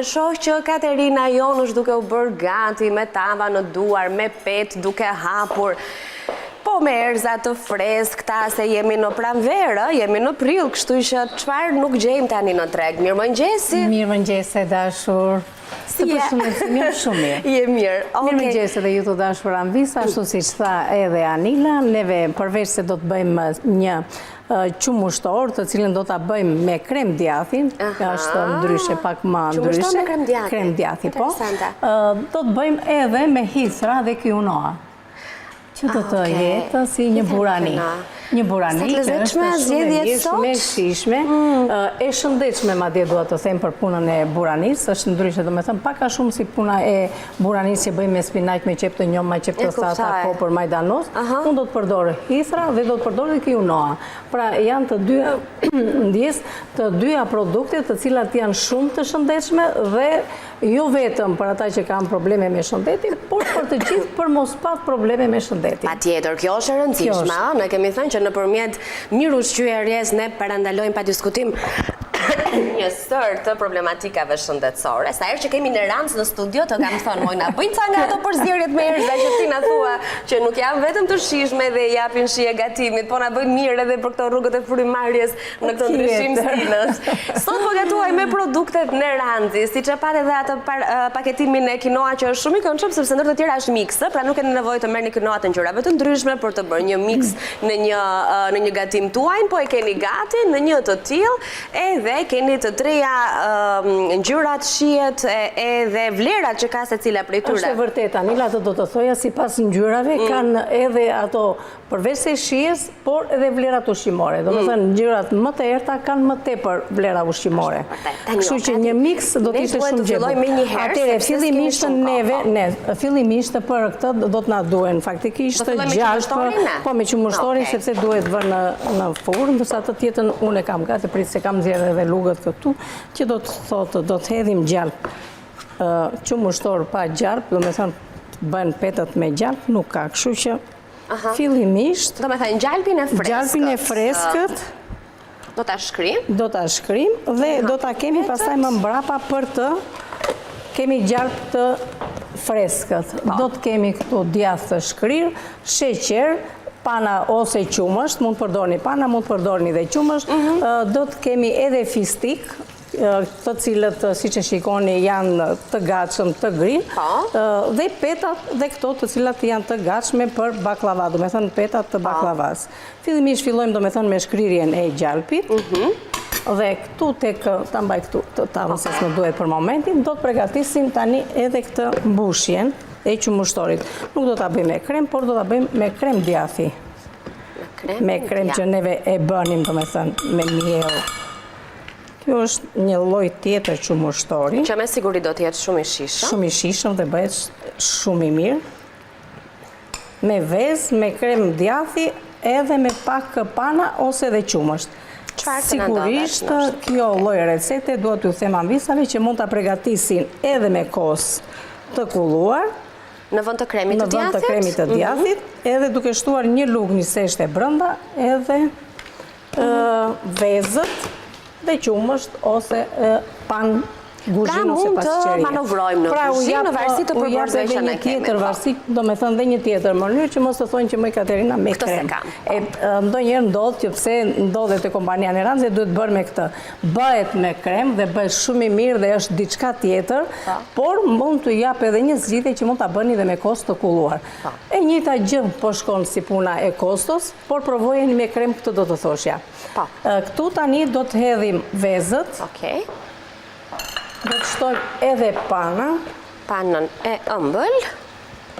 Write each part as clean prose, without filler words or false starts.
shoh që Katerina jonë është duke u bërë gati me tava në duar, me pet duke hapur. Po me erza të freskëta, se jemi në pranverë, jemi në prill, kështu që çfarë nuk gjejmë tani në treg. Mirëmëngjesi. Mirëmëngjesi dashur. Si je? Mirë, shumë mirë. Je mirë. Mirëmëngjesi dhe ju të dashur Anvisa, ashtu siç tha edhe Anila, neve përveç se do të bëjmë një qumë ushtor, të cilën do ta bëjmë me krem djathin, është ndryshe, pak më ndryshe. Qumë ushtor me krem djathi. Krem djathi, po. Do të bëjmë edhe me hisra dhe quinoa, që do të jetë si një burani. Një burani që është shumë e shishme, e shëndetshme madje dua të them për punën e buranisë, është ndryshe, domethënë pak a shumë si puna e buranisë që bëjmë me spinaq, me qep të njom, me qep të thata, kopër, majdanos. Unë do të përdor hisra dhe do të përdor edhe quinoa. Pra janë të dyja ndjes të dyja produkte të cilat janë shumë të shëndetshme dhe jo vetëm për ata që kanë probleme me shëndetin, por për të gjithë për mos pat probleme me shëndetin. Patjetër, kjo është e rëndësishme, ne kemi thënë që nëpërmjet mirë ushqyerjes ne parandalojmë pa diskutim një sër të problematikave shëndetësore. Sa herë që kemi në rancë në studio të kam thënë Mojna, bëjnë ca nga ato përzierjet me erza që ti na thua që nuk janë vetëm të shijshme dhe japin shije gatimit, po na bëjnë mirë edhe për këto rrugët e frymarrjes në këtë ndryshim stilës. Sot po gatuaj me produktet në rancë, siç e pat edhe atë paketimin e quinoa që është shumë i këndshëm sepse ndër të tjera është mix, pra nuk keni nevojë të merrni quinoa të ngjyrave të ndryshme për të bërë një mix në një gatim tuaj, po e keni gati në një të tillë edhe keni të treja ngjyrat, shijet edhe vlerat që ka secila prej tyre. Është e vërtetë, Anila, ato do të thoja sipas ngjyrave kanë edhe ato përveç se shijes, por edhe vlerat ushqimore. Domethënë ngjyrat më të errta kanë më tepër vlera ushqimore. Kështu që një mix do të ishte shumë gjatë. Atëherë fillimisht për këtë do të na duhen faktikisht gjalp, po me qumështorin sepse duhet vënë në furrë, ndërsa të tjetën unë e kam gati, prit se kam nxjerrë edhe lugët këtu, që do të thotë do të hedhim gjalp. Qumështor pa gjalp, domethënë bën petët me gjalp, nuk ka, kështu që fillimisht do me thënë gjalpin e freskët do ta shkrim dhe do ta kemi pastaj më mbrapa për të kemi gjalp të freskët. Do të kemi këtu djathë të shkrirë, sheqer, pana ose qumësht, mund të përdorni pana, mund të përdorni dhe qumësht, do të kemi edhe fistik, të cilët, si që shikoni, janë të gatshëm të grinë, dhe petat dhe këto të cilat janë të gatshme për baklava, do me thënë petat të baklavas. Fillimisht fillojmë do me thënë me shkrirjen e gjalpit, dhe këtu tek ta mbaj këtu të tavën se s'më duhet për momentin, do të përgatisim tani edhe këtë mbushjen e qumështorit. Nuk do ta bëjmë me krem, por do ta bëjmë me krem djathi. Me krem që neve e bënim, do me thënë, me miell. Kjo është një lloj tjetër qumështori. Që me siguri do të jetë shumë i shishëm. Shumë i shishëm dhe bëhet shumë i mirë. Me vezë, me krem djathi, edhe me pak pana ose dhe qumësht. Sigurisht, kjo lloj recete duhet t'ju them Anvisave që mund ta përgatisin edhe me kos të kulluar. Në vend të kremit të djathit. Edhe duke shtuar një lugë niseshte brenda, edhe vezët dhe qumësht ose pan guzhin ose pasqerie. Pra mund të manovrojmë në kuzhinë në varësi të përbërësve që ne kemi. Do me thënë dhe një tjetër mënyrë që mos të thonë që më Katerina me krem. Ndonjëherë ndodh që pse ndodhet te kompania në rancë duhet bërë me këtë. Bëhet me krem dhe bëhet shumë i mirë dhe është diçka tjetër, por mund të jap edhe një zgjidhje që mund ta bëni dhe me kos të kulluar. E njëjta gjë po shkon si puna e kostos, por provojeni me krem, këtë do të thoshja. Këtu tani do të hedhim vezët. Do të shtojmë edhe panën e ëmbël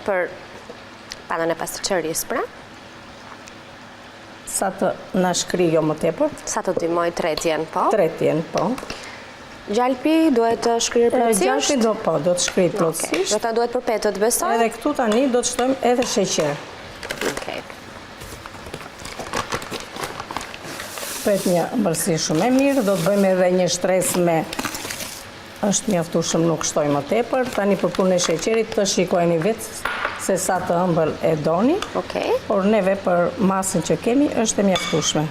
për panën e pastërcërisë, pra. Sa të na shkrijo më tepër. Sa të ndihmoj tretjen, po. Po. Gjalpi duhet të shkrirë plotësisht? Gjalpi do të shkrirë plotësisht. Do ta duhet për petët, besoj? Edhe këtu tani do të shtojmë edhe sheqer. Pret një ëmbëlsi shumë e mirë, do të bëjmë edhe një shtresë me është mjaftueshëm, nuk shtoj më tepër. Tani për punën e sheqerit të shikojeni vetë se sa të ëmbël e doni. Por neve për masën që kemi është e mjaftueshme.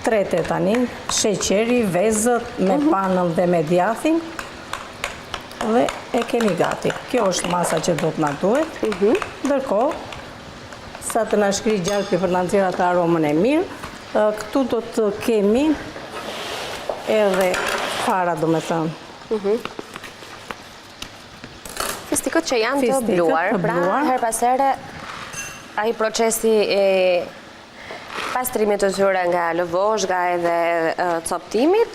trete tani, sheqeri, vezët, me panën dhe me djathin, dhe e kemi gati. Kjo është masa që do të na duhet. Ndërkohë, sa të na shkri gjalpi për na nxjerrë atë aromën e mirë, këtu do të kemi edhe fara, do me thënë. Fistikët që janë të bluar, pra her pas here ai procesi e pastrimit të tyre nga lëvozhga edhe coptimit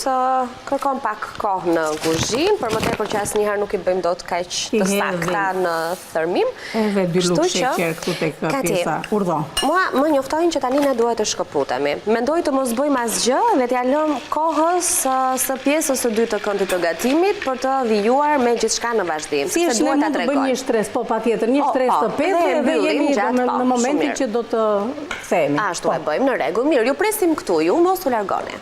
kërkon pak kohë në kuzhinë, për më tepër që asnjëherë nuk i bëjmë dot kaq të sakta në thërmim. Edhe 2 lugë sheqer këtu tek pjesa urdhon. Mua më njoftojnë që tani ne duhet të shkëputemi. Mendoj të mos bëjmë asgjë dhe t'ja lëm kohës së pjesës së dytë të këndit të gatimit për të vijuar me gjithçka në vazhdim. Si është ne mund të bëjmë një stres, po patjetër, një stres të petë dhe jemi në momentin që do të kthehemi. Ashtu e bëjmë. Në rregull, mirë, ju presim këtu, ju mos u largoni.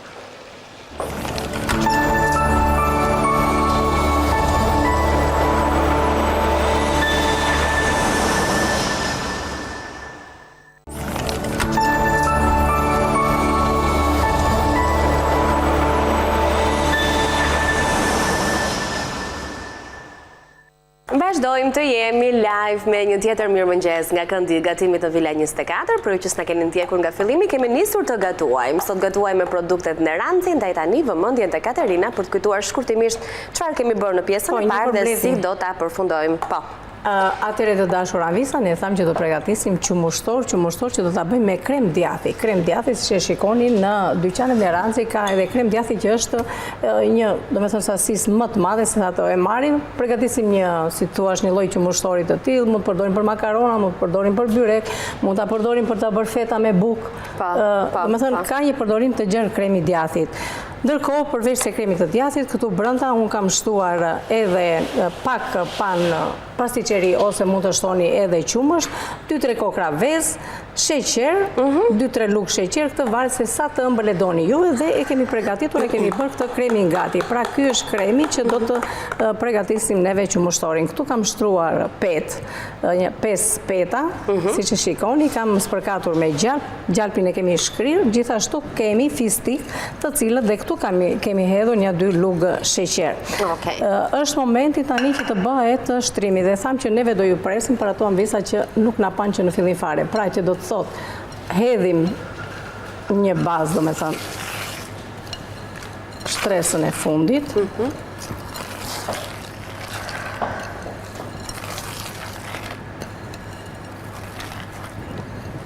Vazhdojmë të jemi live me një tjetër mirëmëngjes nga këndi i gatimit të Vila 24, për ju që s'na keni ndjekur nga fillimi, kemi nisur të gatuajmë. Sot gatuajmë me produktet në Rancin, ndaj tani vëmendjen te Katerina për të kujtuar shkurtimisht çfarë kemi bërë në pjesën e parë dhe si do ta përfundojmë. Po. Atëre të dashur Avisa, ne thamë që do përgatisim qumështor që do ta bëjmë me krem djathi. Krem djathi, si që shikoni në dyqanet e Ranci, ka edhe krem djathi që është një, domethënë sasisë më të madhe se ato e marrim. Përgatisim një, si thua, një lloj qumështori të tillë, mund të përdorim për makarona, mund të përdorim për byrek, mund ta përdorim për ta bërë feta me bukë. Domethënë ka një përdorim të gjerë kremi djathit. Ndërkohë, përveç se kremit të djathit, këtu brenda unë kam shtuar edhe pak panë pastiqeri ose mund të shtoni edhe qumësht, 2-3 kokra vezë, sheqer, 2-3 lugë sheqer, këtë varet se sa të ëmbël e doni ju dhe e kemi përgatitur, e kemi bërë këtë kremin gati. Pra ky është kremi që do të përgatisim neve qumështorin. Këtu kam shtruar 5 peta, si që shikoni, kam spërkatur me gjalp, gjalpin e kemi shkrirë, gjithashtu kemi fistik, të cilët dhe këtu kemi hedhur një 2 lugë sheqer. Është momenti tani që të bëhet shtrimi dhe thamë që neve do ju presim për ato Avisa që nuk na pan që në fillim fare. Pra që do të thot, hedhim një bazë, do me thënë, shtresën e fundit.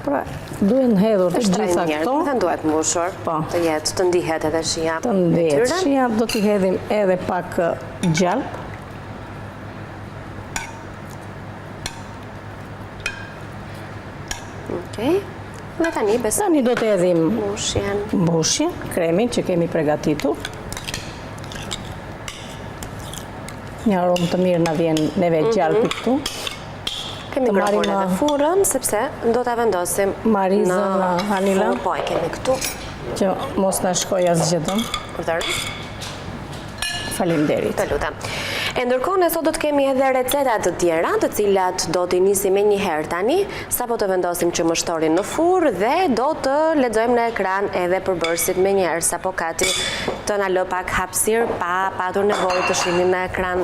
Pra, duhen hedhur të gjitha këto. Dhe duhet mbushur, të jetë, të ndihet edhe shija. Të ndihet shija, do t'i hedhim edhe pak gjalp. Dhe tani do të edhim mbushjen, kremin që kemi përgatitur. Një aromë të mirë na vjen neve gjalpi këtu. Kemi ngrohur edhe furrën, sepse do ta vendosim marizën Hanila. Po, e kemi këtu. Që mos na shkoj asgjë dëm. Faleminderit. Të lutem. E ndërkohë ne sot do të kemi edhe receta të tjera, të cilat do t'i nisim me një herë tani, sapo të vendosim qumështorin në furrë dhe do të lexojmë në ekran edhe përbërësit me një herë, sapo Kati të na lë pak hapësirë pa patur nevojë të shihnim në ekran.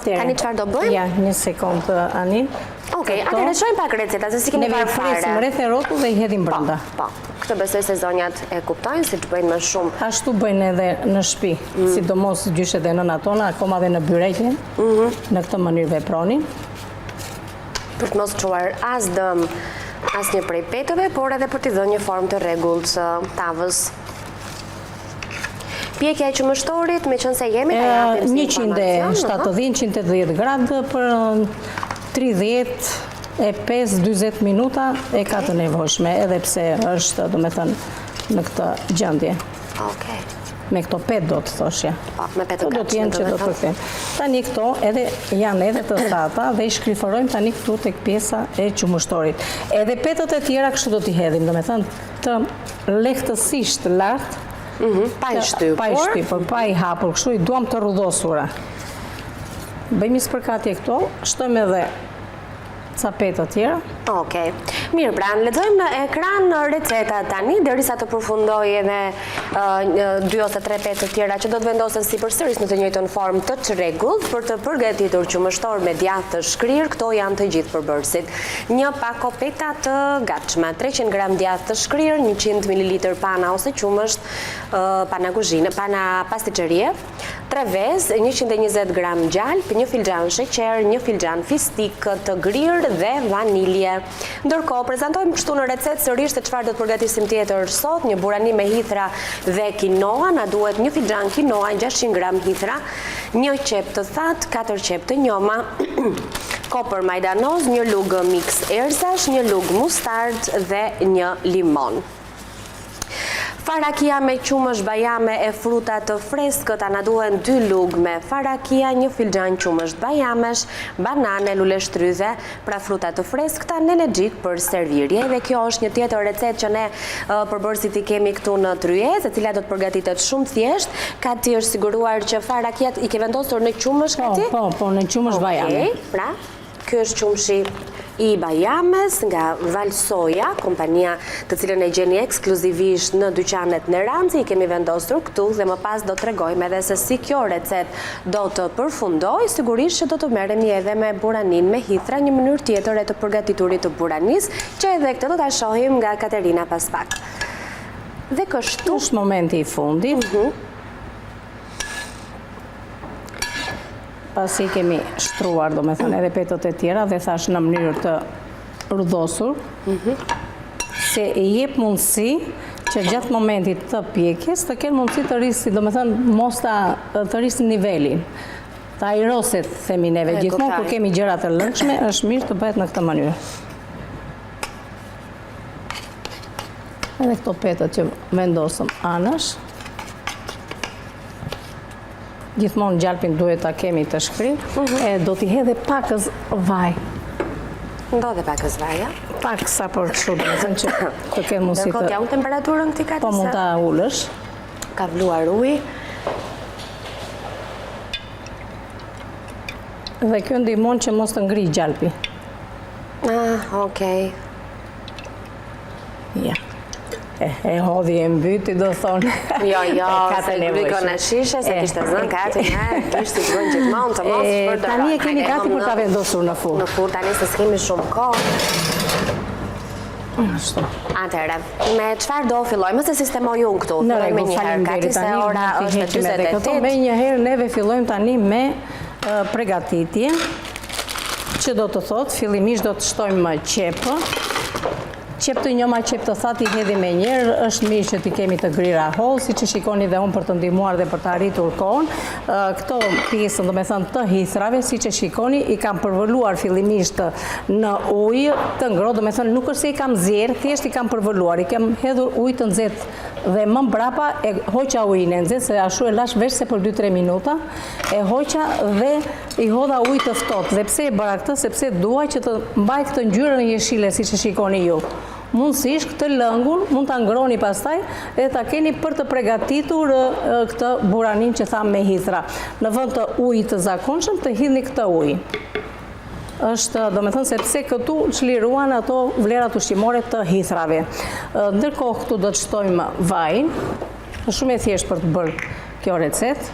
Tani çfarë do bëjmë? Ja, një sekond Anin. Okej, atëherë shojmë pak receta, se si kemi parë fare. Ne fresim rreth e rrotull dhe i hedhim brenda. Po. Këtë besoj se zonjat e kuptojnë, si të bëjnë më shumë. Ashtu bëjnë edhe në shtëpi, sidomos gjyshet e nëna tona, akoma dhe në byreke, në këtë mënyrë vepronin. Për të mos çuar as dëm, as një prej petëve, por edhe për t'i dhënë një formë të rregullt tavës. Pjekja e qumështorit, me qënë se jemi të japim si informacion. 170-180 gradë për 35-20 minuta e ka të nevojshme, edhe pse është, do me thënë, në këtë gjendje. Me këto pet do të thoshja. Me pet të gatshme do të thënë. Tani këto janë edhe të thata dhe i shkriforojmë tani këtu tek pjesa e qumështorit. Edhe petët e tjera kështu do t'i hedhim, do me thënë, të lehtësisht lartë, pa i shtypur, pa i hapur, kështu i duam të rrudhosura. Bëjmë një spërkatje këto, shtojmë edhe ca petë të tjera. Okej. Mirë, pra, lexojmë në ekran recetat tani, derisa të përfundoj edhe 2 ose 3 petë të tjera që do të vendosen sipërsëris në të njëjtën formë të çrregullt për të përgatitur qumështor me djathë të shkrirë. Këto janë të gjithë përbërësit. Një pako peta të gatshme, 300 gram djathë të shkrirë, 100 ml pana ose qumësht, pana kuzhine, pana pasticcerie, 3 vezë, 120 gram gjalp, 1 filxhan sheqer, 1 filxhan fistik të grirë dhe vanilje. Ndërkohë, prezantojmë kështu në recetë sërish se çfarë do të përgatisim tjetër sot, një burani me hithra dhe kinoa, na duhet 1 filxhan kinoa, 600 gram hithra, 1 qep të thatë, 4 qep të njoma, kopër majdanoz, 1 lugë mix erzash, 1 lugë mustard dhe 1 limon. Farakia me qumësht bajame e fruta të freskët, na duhen 2 lugë me farakia, 1 filxhan qumësht bajamesh, banane, lule shtrydhe, pra fruta të freskëta në energjik për servirje. Dhe kjo është një tjetër recetë që ne përbërësit i kemi këtu në tryezë, e cila do të përgatitet shumë thjesht. Ka ti është siguruar që farakiat i ke vendosur në qumësht këti? Po, në qumësht bajame. Pra, kjo është qumëshi i bajames nga Valsoja, kompania të cilën e gjeni ekskluzivisht në dyqanet në Ranci, i kemi vendosur këtu dhe më pas do të tregojmë edhe se si kjo recet do të përfundoj, sigurisht që do të merremi edhe me buranin me hithra, një mënyrë tjetër e të përgatiturit të buranis, që edhe këtë do ta shohim nga Katerina pas pak. Dhe kështu është momenti i fundit. Pasi kemi shtruar, do me thënë, edhe petët e tjera dhe thash në mënyrë të rudhosur, se i jep mundësi që gjatë momentit të pjekjes të kenë mundësi të rrisi, do me thënë, mos të rrisi nivelin. Të ajroset, themi neve, gjithmonë kur kemi gjëra të lëngshme, është mirë të bëhet në këtë mënyrë. Edhe këto petët që vendosëm anësh, gjithmonë gjalpin duhet ta kemi të shkrirë, e do t'i hedhe pakës vaj. Ndodhe pakës vaj, ja? Pak sa për kështu, do të thënë që të kemë mundësi të... Ndërkohë t'ja unë temperaturën këti katisa? Po mund ta ullësh. Ka vluar uji. Dhe kjo ndihmon që mos të ngri gjalpi. Okej. Ja. E hodhi e mbyti, do thonë. Jo, se grikon e shishe, se kishte zënë kati, kishte të bënë gjithmonë të mos përdora. Tani e keni gati për ta vendosur në furrë. Në furrë, tani se s'kemi shumë kohë. Ashtu. Atëherë, me çfarë do fillojmë? Se sistemoj unë këtu. Në rregull, faleminderit. Se ora është 48. Me njëherë neve fillojmë tani me përgatitje, që do të thotë, fillimisht do të shtojmë qepë. Qep të njoma, qep të thatë i hedhi me njerë, është mirë që t'i kemi të grira hollë, si që shikoni dhe unë për të ndihmuar dhe për të arritur kohën. Këto pjesën, do me thënë, të hithrave, si që shikoni, i kam përvëluar fillimisht në ujë të ngrohtë, do me thënë, nuk është se i kam zjerë, thjesht i kam përvëluar, i kam hedhur ujë të nxehtë dhe më mbrapa e hoqa ujin e nxehtë, se ashtu e lash veç se për 2-3 minuta, e hoqa dhe i hodha ujë të ftohtë. Dhe pse e bëra këtë? Sepse dua që të mbaj këtë ngjyrën jeshile, si që shikoni ju. Mundësisht këtë lëngun mund ta ngroni pastaj dhe ta keni për të përgatitur këtë buranin që tham me hithra. Në vend të ujit të zakonshëm të hidhni këtë ujë. Është, do me thënë, sepse këtu çliruan ato vlerat ushqimore të hithrave. Ndërkohë këtu do të shtojmë vajin. Është shumë e thjeshtë për të bërë kjo recetë.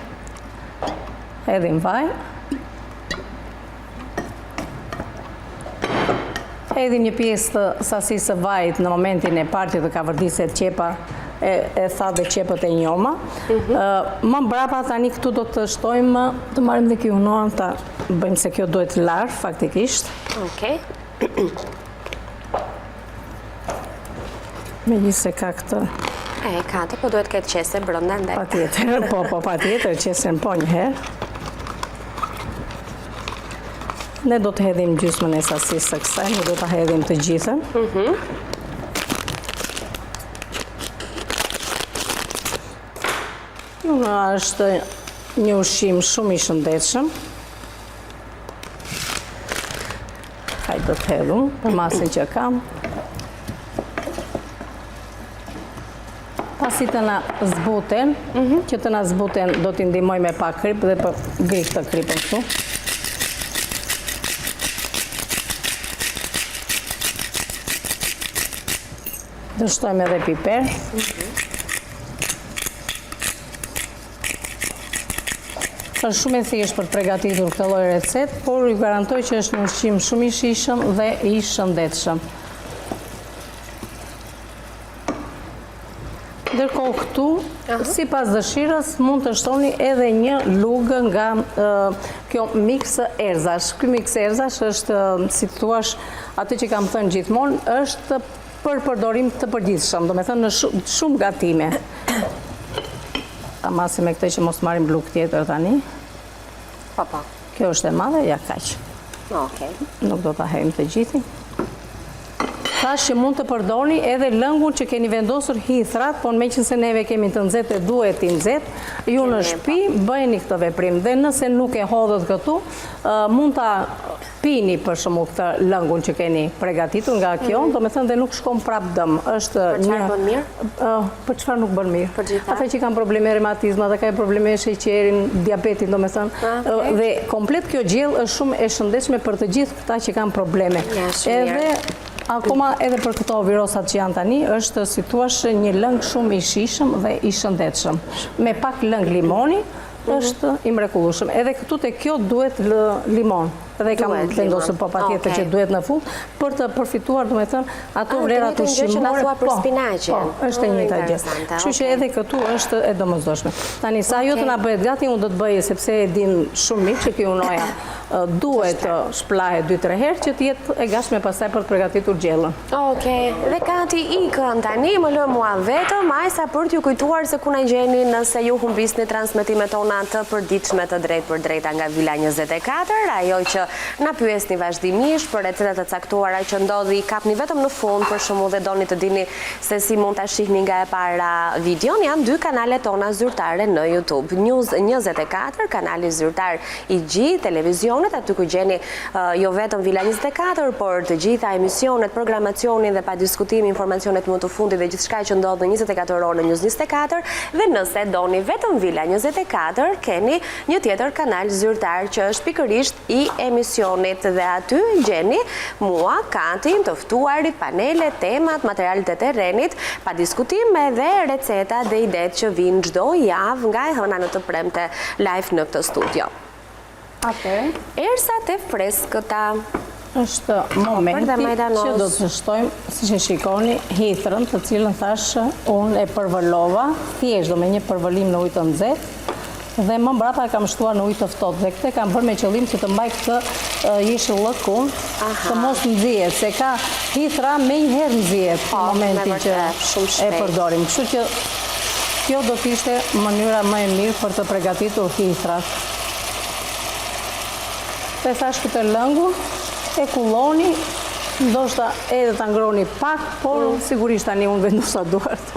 Hedhim vaj. Hedhim një pjesë të sasisë së vajit në momentin e partit të kavardiset qepa e tha dhe qepët e njoma. Më mbrapa tani këtu do të shtojmë, të marrim dhe kjo unoan, ta bëjmë se kjo duhet larë faktikisht. Okej. Me gjithë se ka këtë... Kati, po duhet këtë qese brënda ndaj. Pa tjetër, pa tjetër, qesen po njëherë. Ne do të hedhim gjysmën e sasisë së kësaj, ne do të hedhim të gjithën. Është një ushqim shumë i shëndetshëm. Hajde të hedhum për masën që kam. Pasi të na zbuten, që të na zbuten do t'i ndihmoj me pak krip dhe për gri këtë kripën këtu. Dështojmë edhe piper. Është shumë e thjeshtë për të përgatitur këtë lloj recetë, por ju garantoj që është një ushqim shumë i shijshëm dhe i shëndetshëm. Ndërkohë këtu, sipas dëshirës, mund të shtoni edhe një lugë nga kjo miks erzash. Ky miks erzash është, si të thuash, atë që kam thënë gjithmonë, është për përdorim të përgjithshëm, domethënë në shumë gatime. Ta masim me këtë që mos marrim bluk tjetër tani. Po. Kjo është e madhe, ja kaq. Okej. Nuk do ta herim të gjithin. Thash që mund të përdorni edhe lëngun që keni vendosur hithrat, por meqense neve kemi të nxehtë, duhet i nxehtë, ju në shtëpi bëjeni këtë veprim. Dhe nëse nuk e hodhët këtu, mund ta pini për shembull këtë lëngun që keni përgatitur nga kjo, domethënë dhe nuk shkon prap dëm. Është një bën mirë? Për çfarë nuk bën mirë? Për gjitha. Ata që kanë probleme rematizma, ata kanë probleme me sheqerin, diabetin, domethënë, dhe komplet kjo gjellë është shumë e shëndetshme për të gjithë këta që kanë probleme. Akoma edhe për këto virosat që janë tani, është si thuash një lëng shumë i shijshëm dhe i shëndetshëm. Me pak lëng limoni, është i mrekullueshëm. Edhe këtu te kjo duhet limon. Dhe kam vendosur patjetër që duhet në fund për të përfituar, domethënë, ato vlerat ushqimore. Për spinaqin. Është e njëjta gjë. Kështu që edhe këtu është e domosdoshme. Tani sa ajo të na bëhet gati, unë do të bëj sepse e din shumë mirë që kjo unoja duhet të shplahet 2-3 herë që të jetë e gatshme pastaj për të përgatitur gjellën. Okej. Dhe Kati ikën tani, më lë mua vetëm ajsa për t'ju kujtuar se ku na gjeni nëse ju humbisni transmetimet tona të përditshme të drejt për drejta nga Vila 24, ajo që na pyesni vazhdimisht për recetat të caktuara që ndodhi kapni vetëm në fund për shembull dhe doni të dini se si mund ta shihni nga e para videon, janë 2 kanalet tona zyrtare në YouTube. News 24, kanali zyrtar i Gjit Televizionit, aty ku gjeni jo vetëm Vila 24, por të gjitha emisionet, programacionin dhe pa diskutim informacionet më të fundit dhe gjithçka që ndodh në 24 orë në News 24, dhe nëse doni vetëm Vila 24, keni një tjetër kanal zyrtar që është pikërisht i emisionit dhe aty gjeni mua, Katin, të ftuarit, panelet, temat, materialet e terrenit, pa diskutim edhe receta dhe idet që vinë çdo javë nga e hëna në të premte live në këtë studio. Ersat e freskëta. Është momenti që do të shtojmë, siç e shikoni, hithrën, të cilën thash unë e përvëllova, thjesht do me një përvëllim në ujë të nxehtë, dhe më mbrapa kam shtuar në ujë të ftohtë. Dhe këtë kam bërë me qëllim që të mbaj këtë jeshillëkun të mos nxjihet, se ka hithra me një herë nxjihet në momentin që e përdorim. Kështu që kjo do të ishte mënyra më e mirë për të përgatitur hithrat. Dhe thash këtë lëngu, e kulloni, ndoshta edhe ta ngroni pak, por sigurisht tani unë vendosa duart.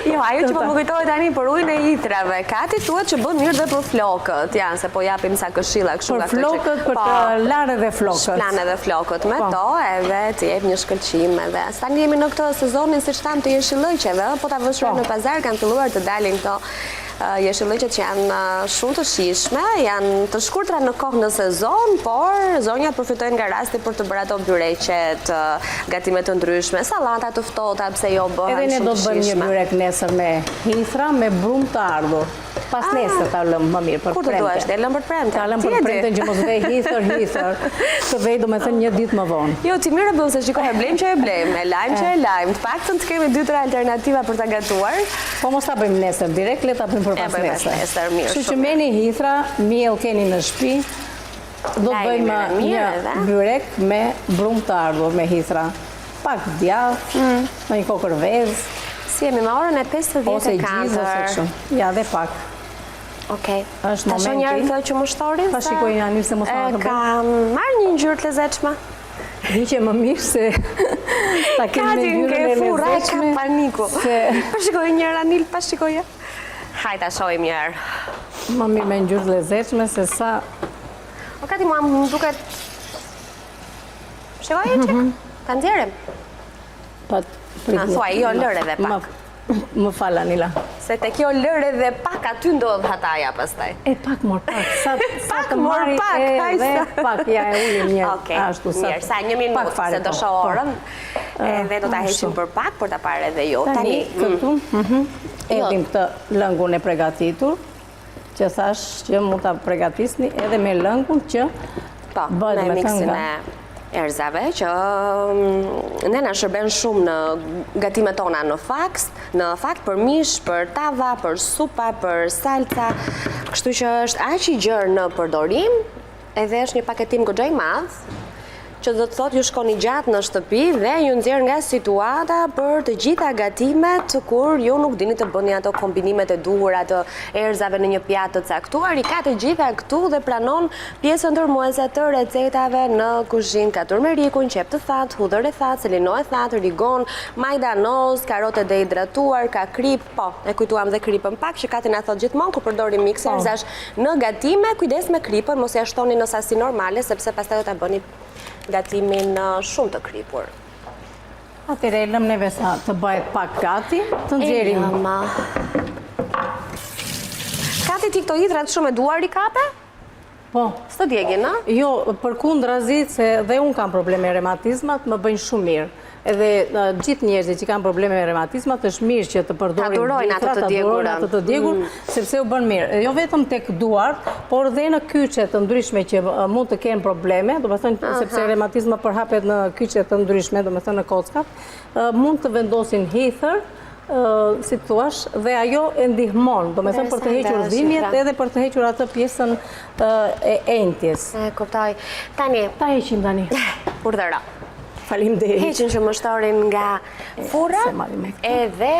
Jo, ajo që po më kujtohet tani për ujin e hitrave. Kati thuhet që bën mirë dhe për flokët, janë se po japim sa këshilla kështu nga për flokët, për të larë edhe flokët. Shplan edhe flokët me to, edhe të jep një shkëlqim edhe. Tani jemi në këtë sezonin siç tham të jeshillëqeve, po ta vështrojmë në pazar, kanë filluar të dalin këto jeshillëqet që janë shumë të shijshme, janë të shkurtra në kohë në sezon, por zonjat përfitojnë nga rasti për të bërë ato byreqet, gatime të ndryshme, sallata të ftohta, pse jo bëhen shumë të shijshme. Edhe ne do të bëjmë një byrek nesër me hithra, me brum të ardhur. Pas nesër ta lëm më mirë për premte. Kur të duash, të lëm për premte? Ta lëm për premte që mos vej hitër, të vej domethënë një ditë më vonë. Jo, ti mirë bën se shikoj, e blejmë që e blejmë, e lajmë që e lajmë. Të paktën të kemi 2-3 alternativa për ta gatuar. Po mos ta bëjmë nesër direkt, le ta bëjmë për pas nesër. Kështu që meni hithra, miell keni në shtëpi. Do të bëjmë një byrek me brum të ardhur me hithra. Pak djathë, me një kokërvezë. Si jemi me orën e 5:10. Ose gjizë ose kështu. Ja, dhe pak. Okej. Është momenti. Ta shonjarë këtë që më shtorin? Pa shikoj një anil se mos ma të bëjmë. Ka marrë një ngjyrë të lezetshme? Hiqe më mirë se ta kemi me ngjyrën e lezetshme. Ka paniku. Pa shikoj një anil, pa shikoj. Hajde ta shohim një herë. Më mirë me ngjyrë të lezetshme se sa. O Kati, mua më duket. Shikoj që. Ta nxjerrim. Pa thuaj, jo lër edhe pak. Më fal Anila. Se te kjo lër edhe pak aty ndodh hataja pastaj. E pak mor pak. Sa Pak të mor marri pak, edhe pak ja e ulim një. Okej, Ashtu mirë, sa një minutë, se do shoh orën, edhe do ta heqim për pak, për ta parë edhe jo. Tani, këtu, edhim këtë lëngun e përgatitur, që thash që mund ta përgatisni edhe me lëngun që bëhet me miksin e erzave, që ne na shërben shumë në gatimet tona në fakt për mish, për tava, për supa, për salca, kështu që është aq i gjerë në përdorim, edhe është një paketim goxha i madh, që do të thotë ju shkoni gjatë në shtëpi dhe ju nxjerr nga situata për të gjitha gatimet kur ju nuk dini të bëni ato kombinimet e duhura të erzave në një pjatë të caktuar, i ka të gjitha këtu dhe pranon pjesën ndërmuese të recetave në kuzhinë. Ka turmerikun, qep të thatë, hudhër e thatë, selino e thatë, rigon, majdanoz, karote dehidratuar, ka krip, e kujtuam dhe kripën pak, që Kati na thot gjithmonë kur përdorim miks erzash në gatime, kujdes me kripën, mos ja shtoni në sasi normale, sepse pastaj do ta bëni gatimin shumë të kripur. Atëre lëm neve sa të bëhet pak gati, të nxjerrim. Kati ti këto hidrat shumë e duar i kape? Po. S'të djegin, a? Jo, përkundrazi, se dhe unë kam probleme rematizmat, më bëjnë shumë mirë. Edhe gjithë njerëzit që kanë probleme me rematizmat, është mirë që të përdorin atë të djegur, sepse u bën mirë. Jo vetëm tek duart, por dhe në kyçe të ndryshme që mund të kenë probleme, do të thënë sepse rematizma përhapet në kyçe të ndryshme, do të thënë në kockat, mund të vendosin hithër, si të thuash, dhe ajo e ndihmon, do me thënë për të hequr dhimbjet edhe për të hequr atë pjesën e entjes. E kuptoj. Tani. Ta heqim tani. Urdhëro. Faleminderit. Heqin që më shtorin nga furra, edhe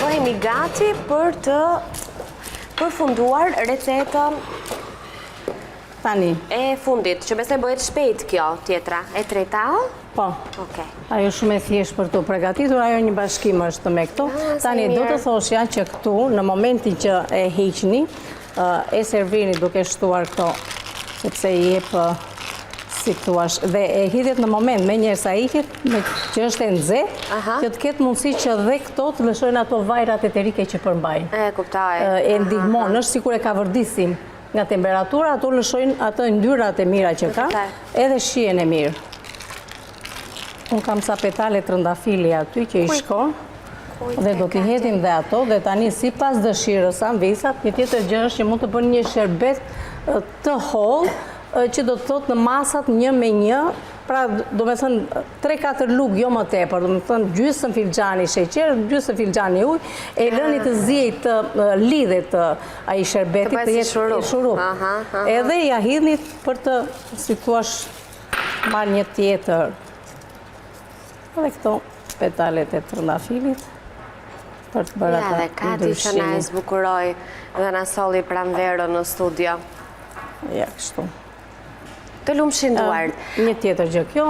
bëhemi gati për të përfunduar recetën tani. E fundit, që besoj bëhet shpejt kjo tjetra, e treta? Po. Ajo shumë e thjesht për të përgatitur, ajo një bashkim është me këto. Tani do të thoshja që këtu, në momentin që e heqni, e servini duke shtuar këto, sepse i jep si thuash, dhe e hidhet në moment me njerë sa ikit, që është e nxehtë, që të ketë mundësi që dhe këto të lëshojnë ato vajrat eterike që përmbajnë. E kuptoj. E ndihmon, është sikur e ka vërdisim nga temperatura, ato lëshojnë ato ndyrat e mira që ka, edhe shijen e mirë. Unë kam sa petale trëndafili aty që i shkon, dhe do t'i hedhim dhe ato, dhe tani si pas dëshirës anvisat, një tjetër gjë është që mund të bën një sherbet të hollë, që do të thotë në masat 1 me 1, pra do me thënë 3-4 lugë, jo më tepër, do me thënë gjysmë filxhani sheqer, gjysmë filxhani ujë, e lëni të ziejt të lidhet ai sherbetit të jetë shurup. Edhe ja hidhni për të, si thuash, marrë një tjetër. Dhe këto petalet e trëndafilit për të bërë ata ndryshime. Ja, dhe Kati që na e zbukuroj dhe na solli pranverën në studio. Ja, kështu. Të lumshin duart. Një tjetër gjë kjo,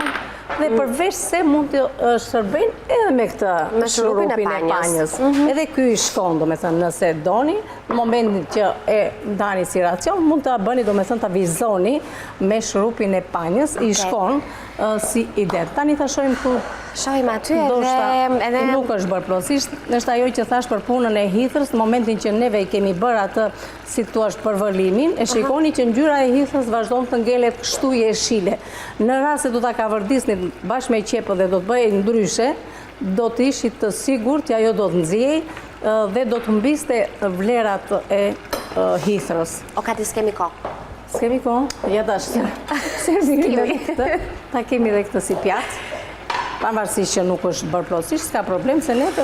dhe përveç se mund të shërbejnë edhe me këtë shurupin e panjës. Edhe ky i shkon, do me thënë, nëse doni, në momentin që e dani si racion, mund të bëni, do me thënë, të vizoni me shurupin e panjës, i shkon si ide. Tani të shojmë ku... Shojmë aty edhe... Nuk është bërë plotësisht, është ajo që thash për punën e hithërës, në momentin që neve i kemi bërë atë, si tu është përvëllimin, e shikoni që ngjyra e hithërës vazhdon të ngelet kështu jeshile. Në rast se do ta kavërdisni bashkë me qepë dhe do të bëjë ndryshe, do të ishit të sigurt që ajo do të nxjej dhe do të mbiste vlerat e hithërës. O Kati, s'kemi kohë. S'kemi kohë? Ja dash. Ta kemi dhe këtë si pjatë. Pavarësisht që nuk është bërë plotësisht, s'ka problem se ne të...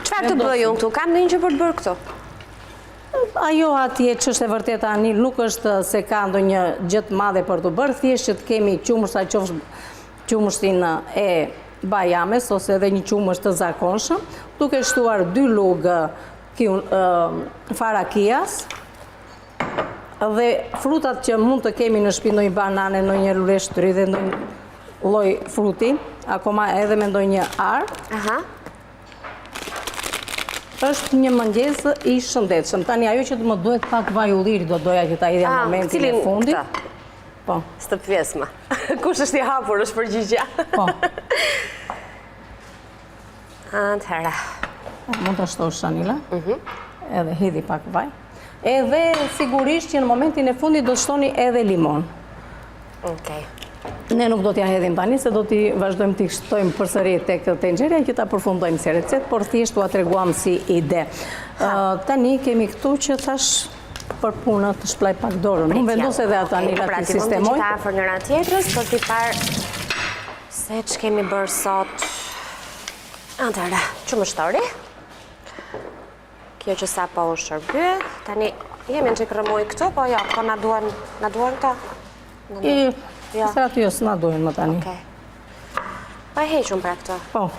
Çfarë të bëj unë këtu? Kam ndonjë gjë për të bërë këtu? Ajo atje që është e vërteta Anil, nuk është se ka ndonjë gjë të madhe për të bërë, thjesht që të kemi qumësht, qofsh qumështin e bajames ose edhe një qumësht të zakonshëm, duke shtuar 2 lugë farakias dhe frutat që mund të kemi në shtëpi, ndonjë banane, ndonjë lule shtyri dhe ndonjë lloj fruti, akoma edhe me ndonjë arë. Është një mëngjes i shëndetshëm. Tani ajo që të më duhet pak vaj ulliri, do doja që ta idhja në momentin e fundit. Po. Së pjesma. Kush është i hapur, është përgjigja. Po. Atëherë. Mund të shtosh Shanila. Edhe hidhi pak vaj. Edhe sigurisht që në momentin e fundit do të shtoni edhe limon. Okej. Ne nuk do t'ja hedhim tani, se do t'i vazhdojmë t'i shtojmë përsëri tek tenxheria që ta përfundojmë si recet, por thjesht ua treguam si ide. Tani kemi këtu që thash për punë të shplaj pak dorën. Unë vendos edhe ata Anila të sistemoj. Pra, ti mund të afër njëra tjetrës, për t'i parë se që kemi bërë sot. Atëherë, që më shtori? Kjo që sa po u shërbyet. Tani, jemi në që kërëmuj këtu, po jo, po na duan këta? Se aty jo s'na duhen më tani. Pa e hequn pra këto? Po.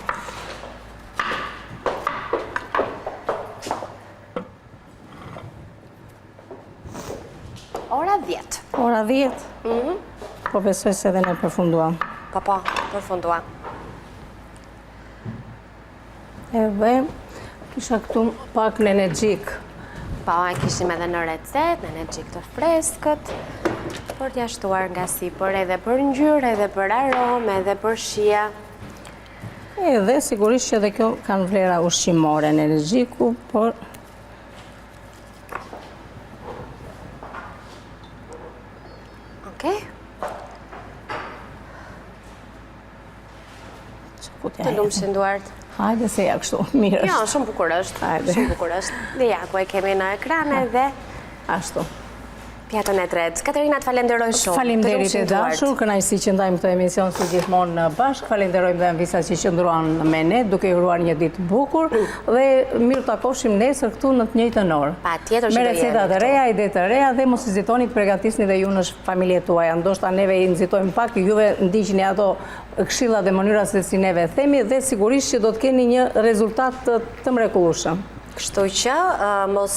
Ora 10. Ora 10? Po besoj se edhe ne përfunduam. Po, përfunduam. Edhe kisha këtu pak në energjik. Po, e kishim edhe në recet, në energjik të freskët, për t'ja shtuar nga sipër edhe për ngjyrë, edhe për aromë, edhe për shija. Edhe sigurisht që edhe kjo kanë vlera ushqimore në energjiku, por Okej. Të lumshin duart. Hajde se ja kështu, mirë është. Jo, shumë bukur është. Hajde. Shumë bukur është. Dhe ja, ku e kemi në ekran edhe Ashtu. pjatën e tretë. Katerina, të falenderoj shumë. Faleminderit e dashur, kënaqësi që ndajmë këtë emision si gjithmonë në bashk. Falenderojmë dhe Anvisa që qëndruan me ne, duke ju uruar një ditë bukur dhe mirë takofshim nesër këtu në të njëjtën orë. Patjetër që do me jemi receta të këtu. reja, ide të reja dhe mos hezitoni të përgatisni dhe ju në familjet tuaja. Ndoshta neve i nxitojmë pak, juve ndiqni ato këshilla dhe mënyra se si neve themi dhe sigurisht që do të keni një rezultat të mrekullueshëm. Kështu që mos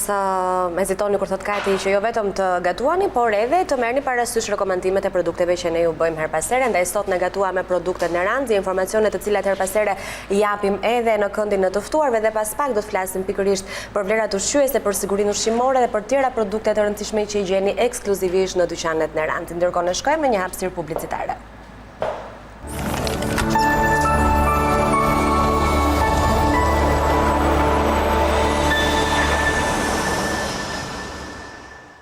hezitoni kur thot Kati që jo vetëm të gatuani, por edhe të merrni parasysh rekomandimet e produkteve që ne ju bëjmë her pas here. Ndaj sot ne gatuam me produktet në Ranzi, informacione të cilat her pas here japim edhe në këndin e të ftuarve dhe pas pak do të flasim pikërisht për vlerat ushqyese, për sigurinë ushqimore dhe për tjera produkte të rëndësishme që i gjeni ekskluzivisht në dyqanet në Ranzi. Ndërkohë ne shkojmë në një hapësirë publicitare.